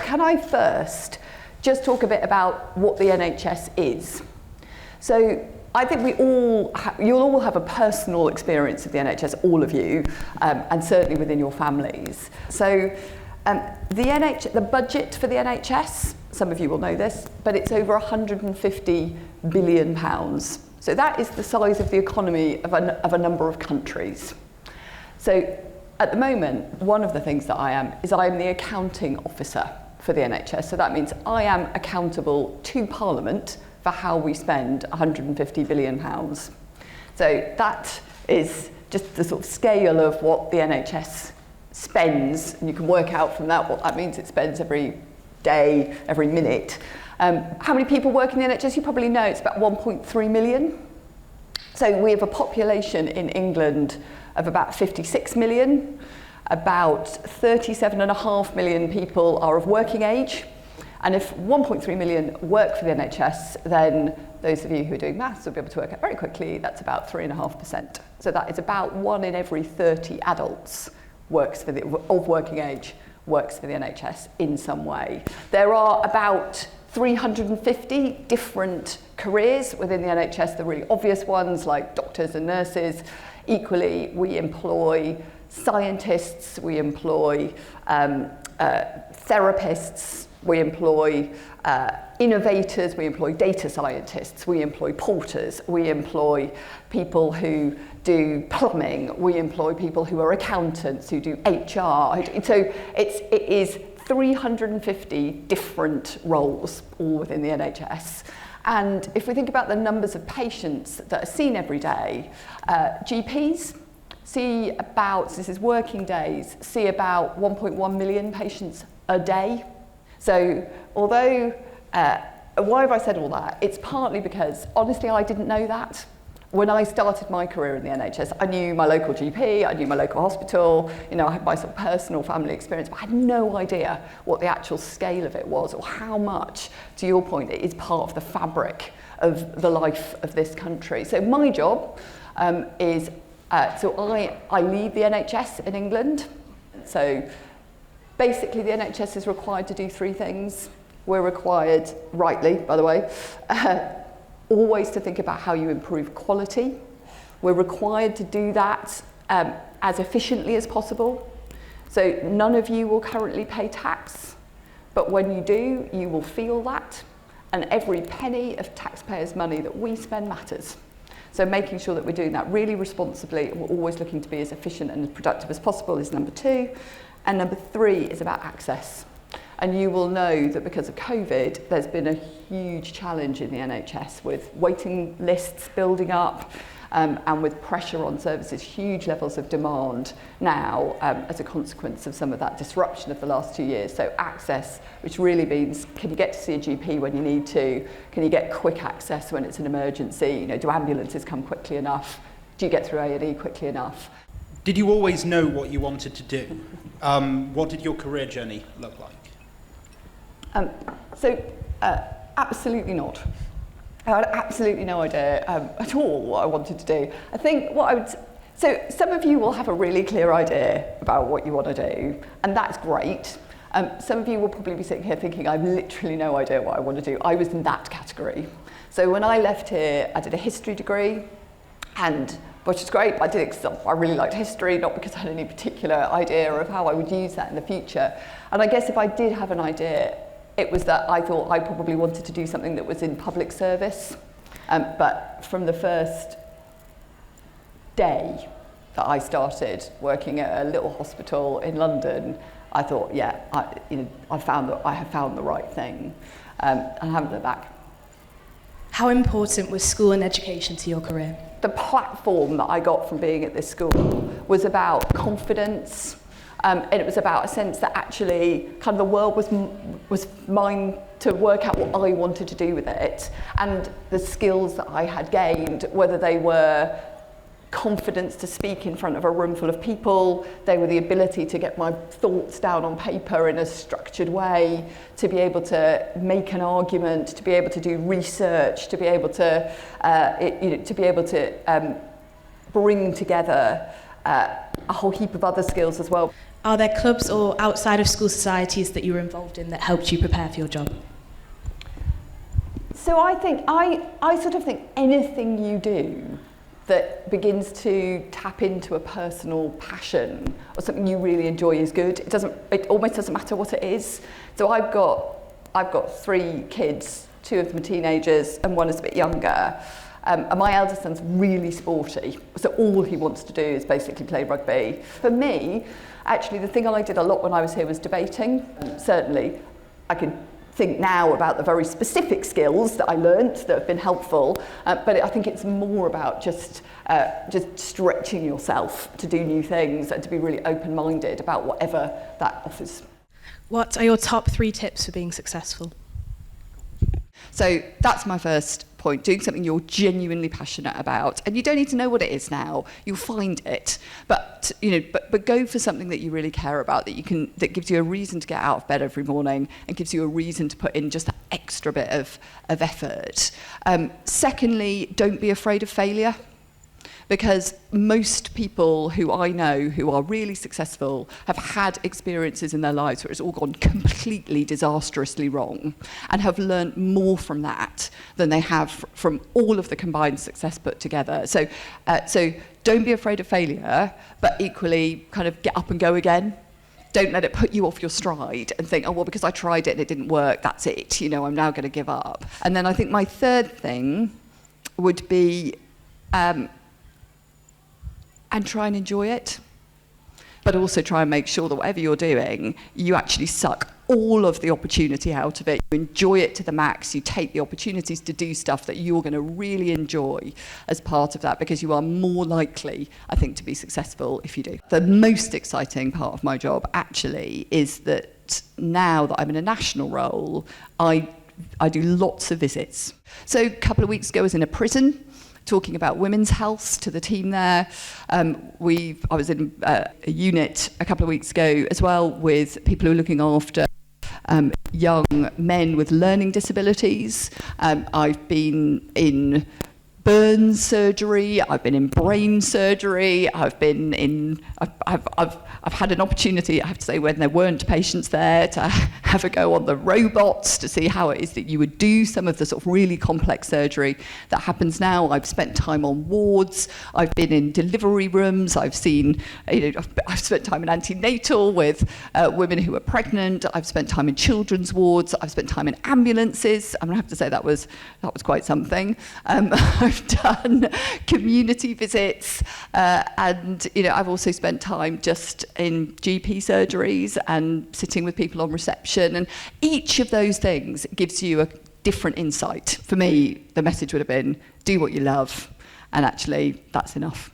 Can I first just talk a bit about what the NHS is? So I think you'll all have a personal experience of the NHS, all of you, and certainly within your families. So the budget for the NHS, some of you will know this, but it's over £150 billion. So that is the size of the economy of a number of countries. So at the moment, one of the things that I am the accounting officer for the NHS. So that means I am accountable to Parliament for how we spend £150 billion. So that is just the sort of scale of what the NHS spends, and you can work out from that what that means it spends every day, every minute. How many people work in the NHS? You probably know it's about 1.3 million. So we have a population in England of about 56 million. About 37.5 million people are of working age. And if 1.3 million work for the NHS, then those of you who are doing maths will be able to work out very quickly, that's about 3.5%. So that is about 1 in every 30 adults of working age works for the NHS in some way. There are about 350 different careers within the NHS, the really obvious ones like doctors and nurses. Equally, we employ scientists, we employ therapists, we employ innovators, we employ data scientists, we employ porters, we employ people who do plumbing, we employ people who are accountants, who do HR. So it is 350 different roles, all within the NHS. And if we think about the numbers of patients that are seen every day, GPs see about, so this is working days, see about 1.1 million patients a day. So although, why have I said all that? It's partly because, honestly, I didn't know that. When I started my career in the NHS, I knew my local GP, I knew my local hospital, I had my sort of personal family experience, but I had no idea what the actual scale of it was, or how much, to your point, it is part of the fabric of the life of this country. So my job is, I lead the NHS in England. So basically the NHS is required to do 3 things. We're required, rightly, by the way, always to think about how you improve quality. We're required to do that as efficiently as possible. So none of you will currently pay tax, but when you do, you will feel that. And every penny of taxpayers' money that we spend matters. So making sure that we're doing that really responsibly, and we're always looking to be as efficient and as productive as possible is number 2. And number 3 is about access. And you will know that because of COVID, there's been a huge challenge in the NHS with waiting lists building up and with pressure on services, huge levels of demand now as a consequence of some of that disruption of the last 2 years. So access, which really means, can you get to see a GP when you need to? Can you get quick access when it's an emergency? Do ambulances come quickly enough? Do you get through A&E quickly enough? Did you always know what you wanted to do? What did your career journey look like? Absolutely not. I had absolutely no idea at all what I wanted to do. I think so some of you will have a really clear idea about what you want to do, and that's great. Some of you will probably be sitting here thinking, I've literally no idea what I want to do. I was in that category. So when I left here, I did a history degree, which is great. I really liked history, not because I had any particular idea of how I would use that in the future. And I guess if I did have an idea, it was that I thought I probably wanted to do something that was in public service. But from the first day that I started working at a little hospital in London, I thought, I have found the right thing, and I haven't looked back. How important was school and education to your career? The platform that I got from being at this school was about confidence, and it was about a sense that actually kind of the world was mine to work out what I wanted to do with it, and the skills that I had gained, whether they were confidence to speak in front of a room full of people, they were the ability to get my thoughts down on paper in a structured way, to be able to make an argument, to be able to do research, to be able to bring together a whole heap of other skills as well. Are there clubs or outside of school societies that you were involved in that helped you prepare for your job? So I think, I sort of think anything you do that begins to tap into a personal passion or something you really enjoy is good. It almost doesn't matter what it is. So I've got 3 kids, 2 of them are teenagers and 1 is a bit younger. And my eldest son's really sporty, so all he wants to do is basically play rugby. For me, actually, the thing I did a lot when I was here was debating. Certainly, I can think now about the very specific skills that I learnt that have been helpful, but I think it's more about just stretching yourself to do new things and to be really open-minded about whatever that offers. What are your top 3 tips for being successful? So that's my first point, doing something you're genuinely passionate about. And you don't need to know what it is now, you'll find it. But go for something that you really care about, that gives you a reason to get out of bed every morning and gives you a reason to put in just that extra bit of effort. Secondly, don't be afraid of failure. Because most people who I know who are really successful have had experiences in their lives where it's all gone completely disastrously wrong and have learned more from that than they have from all of the combined success put together. So don't be afraid of failure, but equally kind of get up and go again. Don't let it put you off your stride and think, oh, well, because I tried it and it didn't work, that's it. I'm now going to give up. And then I think my third thing would be... and try and enjoy it, but also try and make sure that whatever you're doing, you actually suck all of the opportunity out of it. You enjoy it to the max, you take the opportunities to do stuff that you're going to really enjoy as part of that, because you are more likely, I think, to be successful if you do. The most exciting part of my job actually is that now that I'm in a national role, I do lots of visits. So a couple of weeks ago I was in a prison, talking about women's health to the team there. I was in a unit a couple of weeks ago as well with people who are looking after young men with learning disabilities. I've been in burn surgery, I've been in brain surgery, I've had an opportunity, I have to say, when there weren't patients there, to have a go on the robots to see how it is that you would do some of the sort of really complex surgery that happens now. I've spent time on wards, I've been in delivery rooms, I've spent time in antenatal with women who are pregnant, I've spent time in children's wards, I've spent time in ambulances. I'm gonna have to say that was quite something. I've done community visits, and I've also spent time just in GP surgeries and sitting with people on reception, and each of those things gives you a different insight. For me, the message would have been, do what you love, and actually that's enough.